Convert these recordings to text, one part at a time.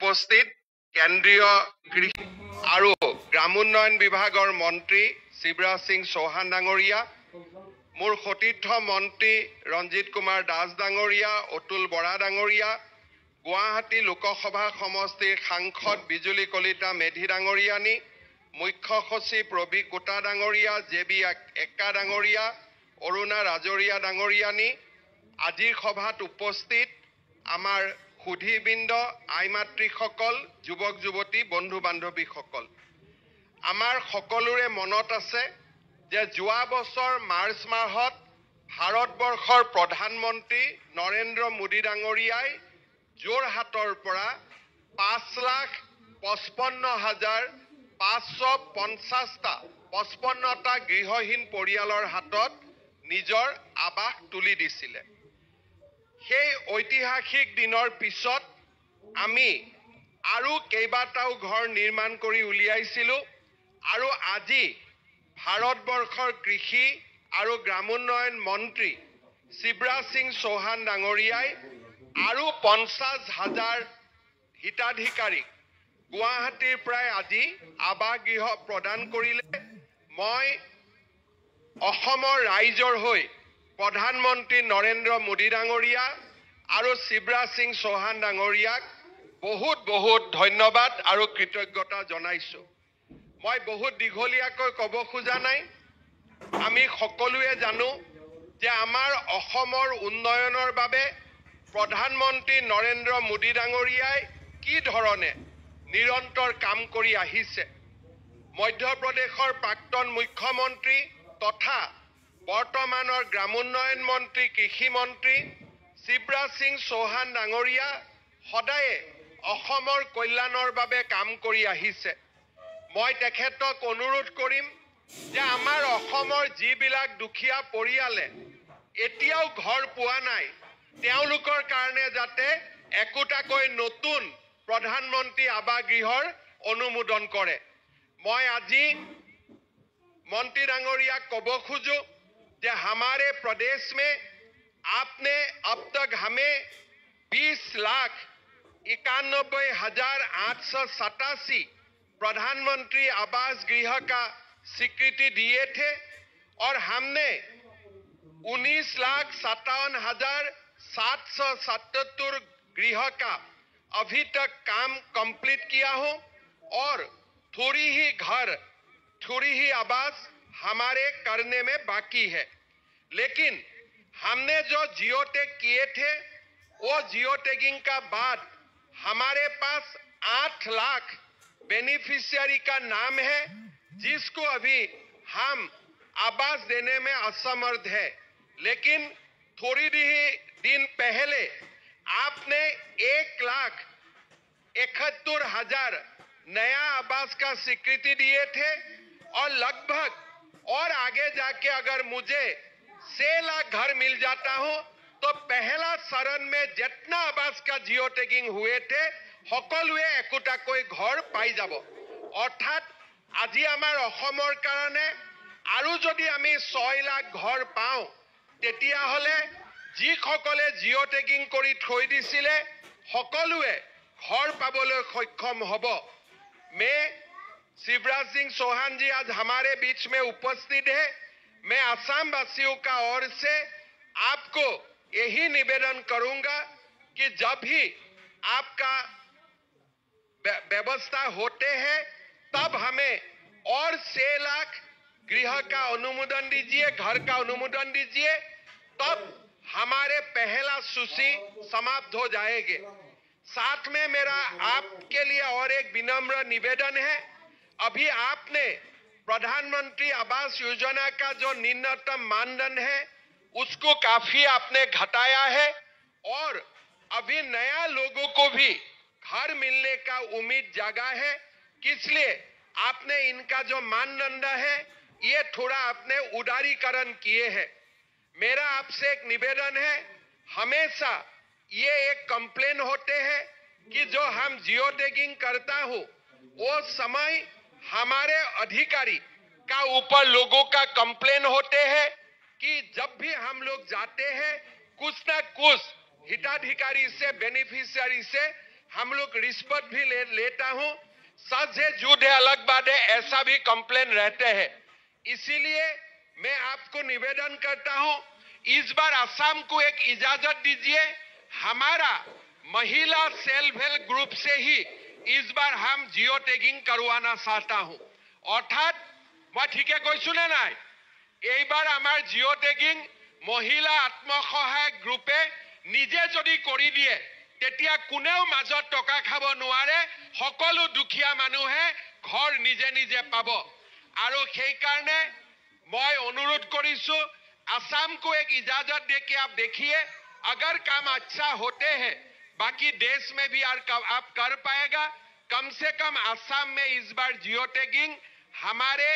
উপস্থিত কেন্দ্ৰীয় কৃষি আৰু গ্ৰামোন্নয়ন বিভাগৰ মন্ত্ৰী শিৱৰাজ সিং চৌহান ডাঙৰীয়া, মোৰ সতীৰ্থ মন্ত্ৰী ৰঞ্জিত কুমাৰ দাস ডাঙৰীয়া, অতুল বৰা ডাঙৰীয়া, গুৱাহাটী লোকসভা সমষ্টিৰ সাংসদ বিজুলী কলিতা মেধি ডাঙৰীয়ানী, মুখ্য সচিব ৰবি কোটা ডাঙৰীয়া, জেবি একা ডাঙৰীয়া, অৰুণা ৰাজৰীয়া ডাঙৰীয়ানী, আজিৰ সভাত উপস্থিত আমাৰ সুধীবৃন্দ, আই মাতৃসকল, যুৱক যুৱতী, বন্ধু বান্ধৱীসকল, আমাৰ সকলোৰে মনত আছে যে যোৱা বছৰ মাৰ্চ মাহত ভাৰতবৰ্ষৰ প্ৰধানমন্ত্ৰী নৰেন্দ্ৰ মোদী ডাঙৰীয়াই যোৰহাটৰ পৰা 5,55,550টা গৃহহীন পৰিয়ালৰ হাতত নিজৰ আবাস তুলি দিছিলে। সেই ঐতিহাসিক দিনৰ পিছত আমি আৰু কেইবাটাও ঘৰ নিৰ্মাণ কৰি উলিয়াইছিলোঁ আৰু আজি ভাৰতবৰ্ষৰ কৃষি আৰু গ্ৰামোন্নয়ন মন্ত্ৰী শিৱৰাজ সিং চৌহান ডাঙৰীয়াই আৰু 50,000 হিতাধিকাৰীক গুৱাহাটীৰ পৰাই আজি আৱাস গৃহ প্ৰদান কৰিলে। মই অসমৰ ৰাইজৰ হৈ প্ৰধানমন্ত্ৰী নৰেন্দ্ৰ মোদী ডাঙৰীয়া আৰু শিৱৰাজ সিং চৌহান ডাঙৰীয়াক বহুত বহুত ধন্যবাদ আৰু কৃতজ্ঞতা জনাইছোঁ। মই বহুত দীঘলীয়াকৈ ক'ব খোজা নাই। আমি সকলোৱে জানো যে আমাৰ অসমৰ উন্নয়নৰ বাবে প্ৰধানমন্ত্ৰী নৰেন্দ্ৰ মোদী ডাঙৰীয়াই কি ধৰণে নিৰন্তৰ কাম কৰি আহিছে। মধ্যপ্ৰদেশৰ প্ৰাক্তন মুখ্যমন্ত্ৰী তথা বৰ্তমানৰ গ্ৰামোন্নয়ন মন্ত্ৰী, কৃষি মন্ত্ৰী শিৱৰাজ সিং চৌহান ডাঙৰীয়া সদায়ে অসমৰ কল্যাণৰ বাবে কাম কৰি আহিছে। মই তেখেতক অনুৰোধ কৰিম যে আমাৰ অসমৰ যিবিলাক দুখীয়া পৰিয়ালে এতিয়াও ঘৰ পোৱা নাই, তেওঁলোকৰ কাৰণে যাতে একোটাকৈ নতুন প্ৰধানমন্ত্ৰী আৱাস গৃহৰ অনুমোদন কৰে। মই আজি मंत्री डांगोरिया कब खोजो कि हमारे प्रदेश में आपने अब तक हमें 20,91,887 प्रधानमंत्री आवास गृह का स्वीकृति दिए थे और हमने 19,57,777 गृह का अभी तक काम कंप्लीट किया हूं और थोड़ी ही आवास हमारे करने में बाकी है। लेकिन हमने जो जियो टैग किए थे वो जियो टैगिंग का बाद हमारे पास 8 लाख बेनिफिशियरी का नाम है, जिसको अभी हम आवास देने में असमर्थ है। लेकिन थोड़ी दिन पहले आपने 1,71,000 नया आवास का स्वीकृति दिए थे और लगभग और आगे जाके अगर मुझे 6 लाख घर मिल जाता हो तो पहला चरण में जितना आवास का जियो टैगिंग हुए थे সকলোৱে একোটাকৈ ঘৰ পাই যাব। অৰ্থাৎ আজি আমাৰ অসমৰ কাৰণে আৰু যদি আমি 6 লাখ ঘৰ পাওঁ তেতিয়া হলে যিসকলে জিও ট্যাগিং কৰি থৈ দিছিলে সকলোৱে ঘৰ পাবলৈ সক্ষম হ'ব। मैं शिवराज सिंह चौहान जी आज हमारे बीच में उपस्थित है। मैं असम वासियों का ओर से आपको यही निवेदन करूंगा कि जब भी आपका व्यवस्था होते हैं तब हमें और 6 लाख गृह का अनुमोदन दीजिए, घर का अनुमोदन दीजिए, तब हमारे पहला सूची समाप्त हो जाएंगे। साथ में मेरा आपके लिए और एक विनम्र निवेदन है। अभी आपने प्रधानमंत्री आवास योजना का जो न्यूनतम मानदंड है उसको काफी आपने घटाया है और अभी नया लोगों को भी घर मिलने का उम्मीद जागा है, इसलिए आपने इनका जो मानदंड है ये थोड़ा आपने उदारीकरण किए हैं। मेरा आपसे एक निवेदन है, हमेशा ये एक कंप्लेन होते हैं कि जो हम जियो टैगिंग करता हूं वो समय हमारे अधिकारी का ऊपर लोगों का कंप्लेन होते हैं कि जब भी हम लोग जाते हैं कुछ ना कुछ हिताधिकारी से, बेनिफिशियरी से हम लोग रिश्वत भी लेता हूं, सच है झूठ है अलग बात है, ऐसा भी कंप्लेन रहते हैं। इसीलिए मैं आपको निवेदन करता हूं, इस बार असम को एक इजाजत दीजिए। हमारा महिला सेल्फ हेल्प ग्रुप से ही इस बार हम जियो टैगिंग करवाना चाहता हूं। अर्थात मैं ठीक है कोई सुने ना, এইবাৰ আমাৰ জিঅ' টেগিং মহিলা আত্মসহায়ক গ্ৰুপে নিজে যদি কৰি দিয়ে তেতিয়া কোনেও মাজত টকা খাব নোৱাৰে, সকলো দুখীয়া মানুহে ঘৰ নিজে নিজে পাব। আৰু সেই কাৰণে मैं अनुरोध करिसु असम को एक इजाजत दे के आप देखिए, अगर काम अच्छा होते हैं बाकी देश में भी आप कर पाएगा। कम से कम असम में इस बार जियो टैगिंग हमारे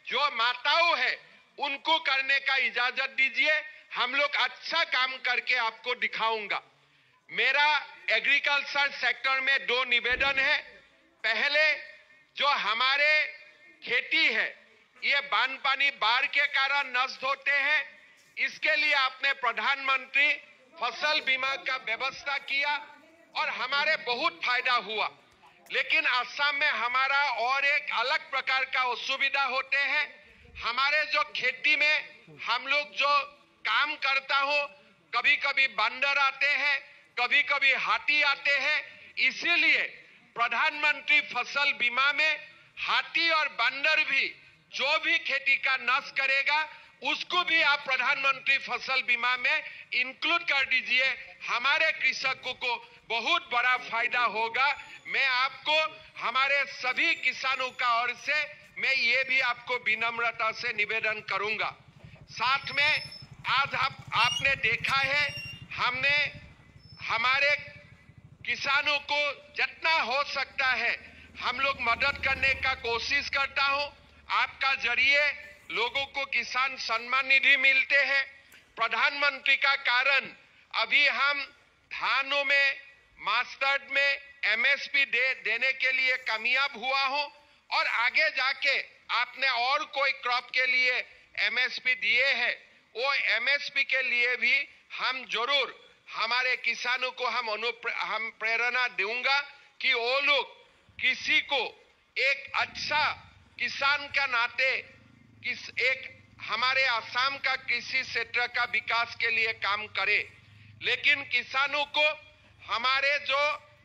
जो माताओं है उनको करने का इजाजत दीजिए, हम लोग अच्छा काम करके आपको दिखाऊंगा। मेरा एग्रीकल्चर सेक्टर में 2 निवेदन है। पहले जो हमारे खेती है ये बानपानी बाढ़ के कारण नष्ट होते हैं, इसके लिए आपने प्रधानमंत्री फसल बीमा का व्यवस्था किया और हमारे बहुत फायदा हुआ। लेकिन असम में हमारा और एक अलग प्रकार का असुविधा होते हैं। हमारे जो खेती में हम लोग जो काम करता हो, कभी कभी बंदर आते हैं, कभी कभी हाथी आते हैं। इसीलिए प्रधानमंत्री फसल बीमा में हाथी और बंदर भी जो भी खेती का नष्ट करेगा उसको भी आप प्रधानमंत्री फसल बीमा में इंक्लूड कर दीजिए। हमारे कृषकों को बहुत बड़ा फायदा होगा। मैं आपको हमारे सभी किसानों का ओर से मैं ये भी आपको विनम्रता से निवेदन करूंगा। साथ में आज आपने देखा है, हमने हमारे किसानों को जितना हो सकता है हम लोग मदद करने का कोशिश करता हूं। आपका जरिए लोगों को किसान सम्मान निधि मिलते हैं। प्रधानमंत्री का कारण अभी हम धानों में, मस्टर्ड में एमएसपी देने के लिए कामयाब हुआ हूं और आगे जाके आपने और कोई क्रॉप के लिए एमएसपी दिए हैं, वो एमएसपी के लिए भी हम जरूर हमारे किसानों को हम प्रेरणा दूंगा कि वो लोग किसी को एक अच्छा किसान का नाते एक हमारे असम का कृषि क्षेत्र का विकास के लिए काम करे। लेकिन किसानों को हमारे जो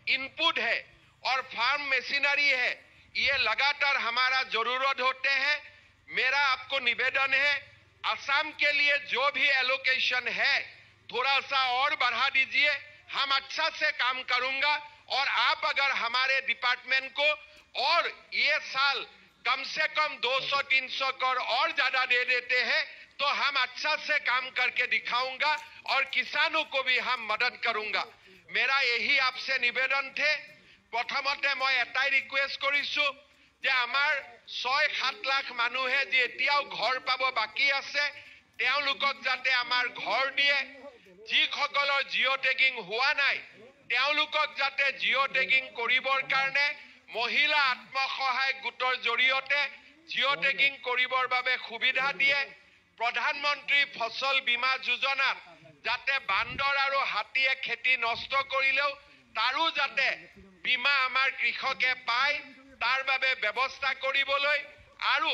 इनपुट है और फार्म मशीनरी है ये लगातार हमारा जरूरत होते हैं। मेरा आपको निवेदन है, असम के लिए जो भी एलोकेशन है थोड़ा सा और बढ़ा दीजिए, हम अच्छा से काम करूंगा। और आप अगर हमारे डिपार्टमेंट को और ये साल कम से कम 200-300 करोड़ और ज्यादा दे देते हैं तो हम अच्छा से काम करके दिखाऊंगा और किसानों को भी हम मदद करूंगा। मेरा यही आपसे निवेदन थे। प्रथमते मैं एटाई रिक्वेस्ट करिसु जे आमार 6-7 लाख मानुहे जे एतियाও घर पाब बाकी आछे तेओलोকক जाते आमार घर दिए। जिসকলৰ जियो टेगिंग हुआ নাই तेओलोকক जाते जियो टेगिंग करिবৰ কাৰণে महिला आत्मसहायक गोटर जरिए जियो टेगिंग करिबर बाबे सुविधा दिए। प्रधानमंत्री फसल बीमा योजना जाते बांदर और हाथीए खेती नष्ट करिलेও तारो जाते बीमा आमार कृषके पाय तार बाबे व्यवस्था करिबोलै आरो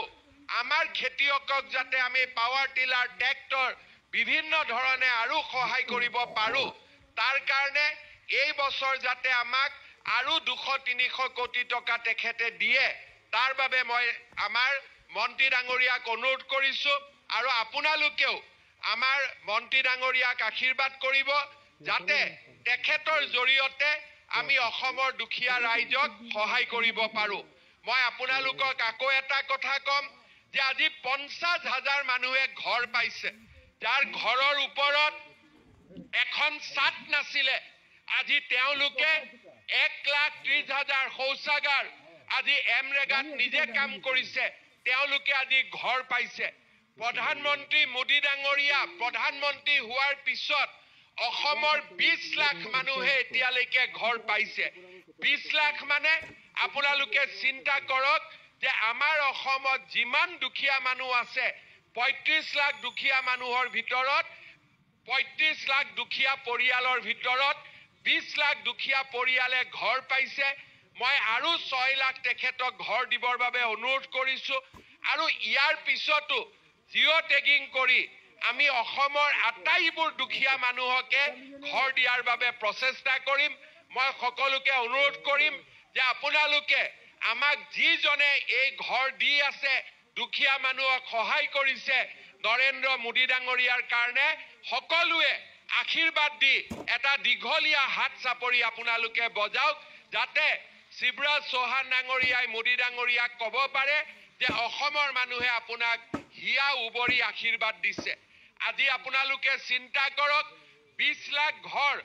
आमार खेतियকক जाते आमी पावर टिलार ट्रैक्टर विभिन्न धरणे आरो सहाय करिब पारो। तार कारणे এই বছৰ যাতে আমাক আৰু 200-300 কোটি টকা তেখেতে দিয়ে তাৰ বাবে মই আমাৰ মন্ত্ৰী ডাঙৰিয়াক অনুৰোধ কৰিছো আৰু আপোনালোকেও আমাৰ মন্ত্ৰী ডাঙৰিয়াক আশীৰ্বাদ কৰিব যাতে তেখেতৰ জৰিয়তে আমি অসমৰ দুখীয়া ৰাইজক সহায় কৰিব পাৰো। মই আপোনালোকক আকৌ এটা কথা কম যে আজি 50,000 মানুহে ঘৰ পাইছে, যাৰ ঘৰৰ ওপৰত এখন ছাদ নাছিলে আজি তেওঁলোকে 1,30,000 শৌচাগাৰ আজি এমৰেগাত নিজে কাম কৰিছে, তেওঁলোকে আজি ঘৰ পাইছে। প্ৰধানমন্ত্ৰী মোদী ডাঙৰীয়া প্ৰধানমন্ত্ৰী হোৱাৰ পিছত অসমৰ 20 লাখ মানুহে এতিয়ালৈকে ঘৰ পাইছে। 20 লাখ মানে আপোনালোকে চিন্তা কৰক যে আমাৰ অসমত যিমান দুখীয়া মানুহ আছে 35 লাখ দুখীয়া মানুহৰ ভিতৰত 35 লাখ দুখীয়া পৰিয়ালৰ ভিতৰত 20 লাখ দুখীয়া পৰিয়ালে ঘৰ পাইছে মই আৰু 6 লাখ তেখেতক ঘৰ দিবৰ বাবে অনুৰোধ কৰিছো আৰু ইয়াৰ পিছতো জিঅ' টেগিং কৰি আমি অসমৰ আটাইবোৰ দুখীয়া মানুহকে ঘৰ দিয়াৰ বাবে প্ৰচেষ্টা কৰিম মই সকলোকে অনুৰোধ কৰিম যে আপোনালোকে আমাক যিজনে এই ঘৰ দি আছে দুখীয়া মানুহক সহায় কৰিছে নৰেন্দ্ৰ মোদী ডাঙৰীয়াৰ কাৰণে সকলোৱে আশীৰ্বাদ দি এটা দীঘলীয়া হাত চাপৰি আপোনালোকে বজাওক যাতে শিৱৰাজ চৌহান ডাঙৰীয়াই মোদী ডাঙৰীয়াক ক'ব পাৰে যে অসমৰ মানুহে আপোনাক হিয়া উবৰি আশীৰ্বাদ দিছে আজি আপোনালোকে চিন্তা কৰক 20 লাখ ঘৰ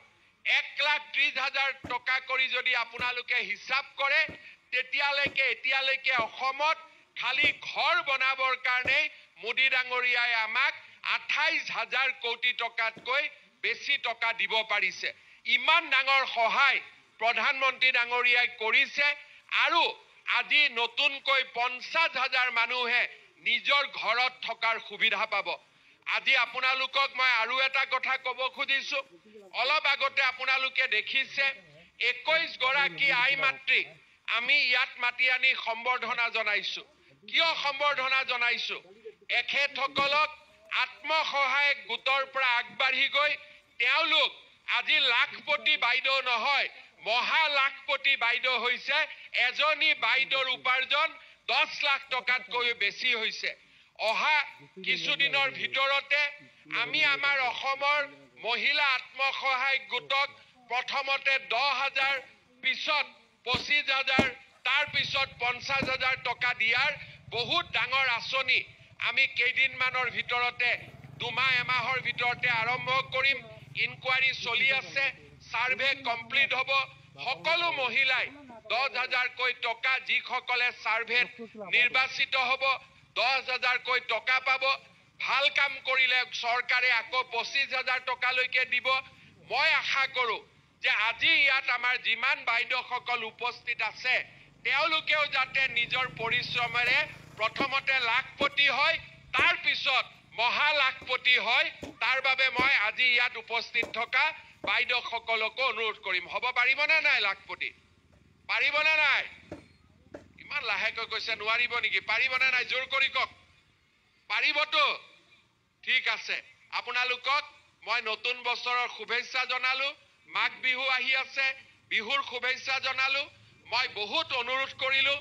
1,30,000 টকা কৰি যদি আপোনালোকে হিচাপ কৰে এতিয়ালৈকে অসমত খালি ঘৰ বনাবৰ কাৰণে মোদী ডাঙৰীয়াই আমাক 28,000 কোটি টকাতকৈ বেছি টকা দিব পাৰিছে ইমান ডাঙৰ সহায় প্ৰধানমন্ত্ৰী ডাঙৰীয়াই কৰিছে আৰু আজি নতুনকৈ 50,000 মানুহে নিজৰ ঘৰত থকাৰ সুবিধা পাব আজি আপোনালোকক মই আৰু এটা কথা ক'ব খুজিছো অলপ আগতে আপোনালোকে দেখিছে 21 গৰাকী আই মাতৃক আমি ইয়াত মাতি আনি সম্বৰ্ধনা জনাইছো কিয় সম্বৰ্ধনা জনাইছো এখেতসকলক আত্মসহায়ক গোটৰ পৰা আগবাঢ়ি গৈ তেওঁলোক আজি লাখপতি বাইদেউ নহয় মহা লাখপতি বাইদেউ হৈছে এজনী বাইদেউৰ উপাৰ্জন 10 লাখ টকাতকৈ বেছি হৈছে অহা কিছুদিনৰ ভিতৰতে আমি আমাৰ অসমৰ মহিলা আত্মসহায়ক গোটক প্ৰথমতে 10,000 পিছত 25,000 তাৰ পিছত 50,000 টকা দিয়াৰ বহুত ডাঙৰ আঁচনি আমি কেইদিনমানৰ ভিতৰতে দুমাহ এমাহৰ ভিতৰতে আৰম্ভ কৰিম ইনকুৱাৰী চলি আছে সাৰ্ভে কমপ্লিট হ'ব সকলো মহিলাই 10,000 কৈ টকা যিসকলে সাৰ্ভেত নিৰ্বাচিত হ'ব 10,000 কৈ টকা পাব ভাল কাম কৰিলে চৰকাৰে আকৌ 25,000 টকালৈকে দিব মই আশা কৰো যে আজি ইয়াত আমাৰ যিমান বাইদেউসকল উপস্থিত আছে তেওঁলোকেও যাতে নিজৰ পৰিশ্ৰমেৰে প্ৰথমতে লাখপতি হয় তাৰ পিছত মহা লাখপতি হয় তাৰ বাবে মই আজি ইয়াত উপস্থিত থকা বাইদেউসকলকো অনুৰোধ কৰিম হ'ব পাৰিবনে নাই লাখপতি পাৰিবনে নাই ইমান লাহেকৈ কৈছে নোৱাৰিব নেকি পাৰিবনে নাই জোৰ কৰি কওক পাৰিবতো ঠিক আছে আপোনালোকক মই নতুন বছৰৰ শুভেচ্ছা জনালো মাঘ বিহু আহি আছে বিহুৰ শুভেচ্ছা জনালো মই বহুত অনুৰোধ কৰিলো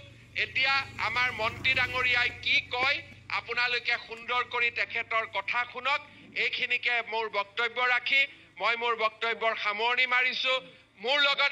এতিয়া আমাৰ মন্ত্ৰী ডাঙৰীয়াই কি কয় আপোনালোকে সুন্দৰ কৰি তেখেতৰ কথা শুনক এইখিনিকে মোৰ বক্তব্য ৰাখি মই মোৰ বক্তব্যৰ সামৰণি মাৰিছো মোৰ লগত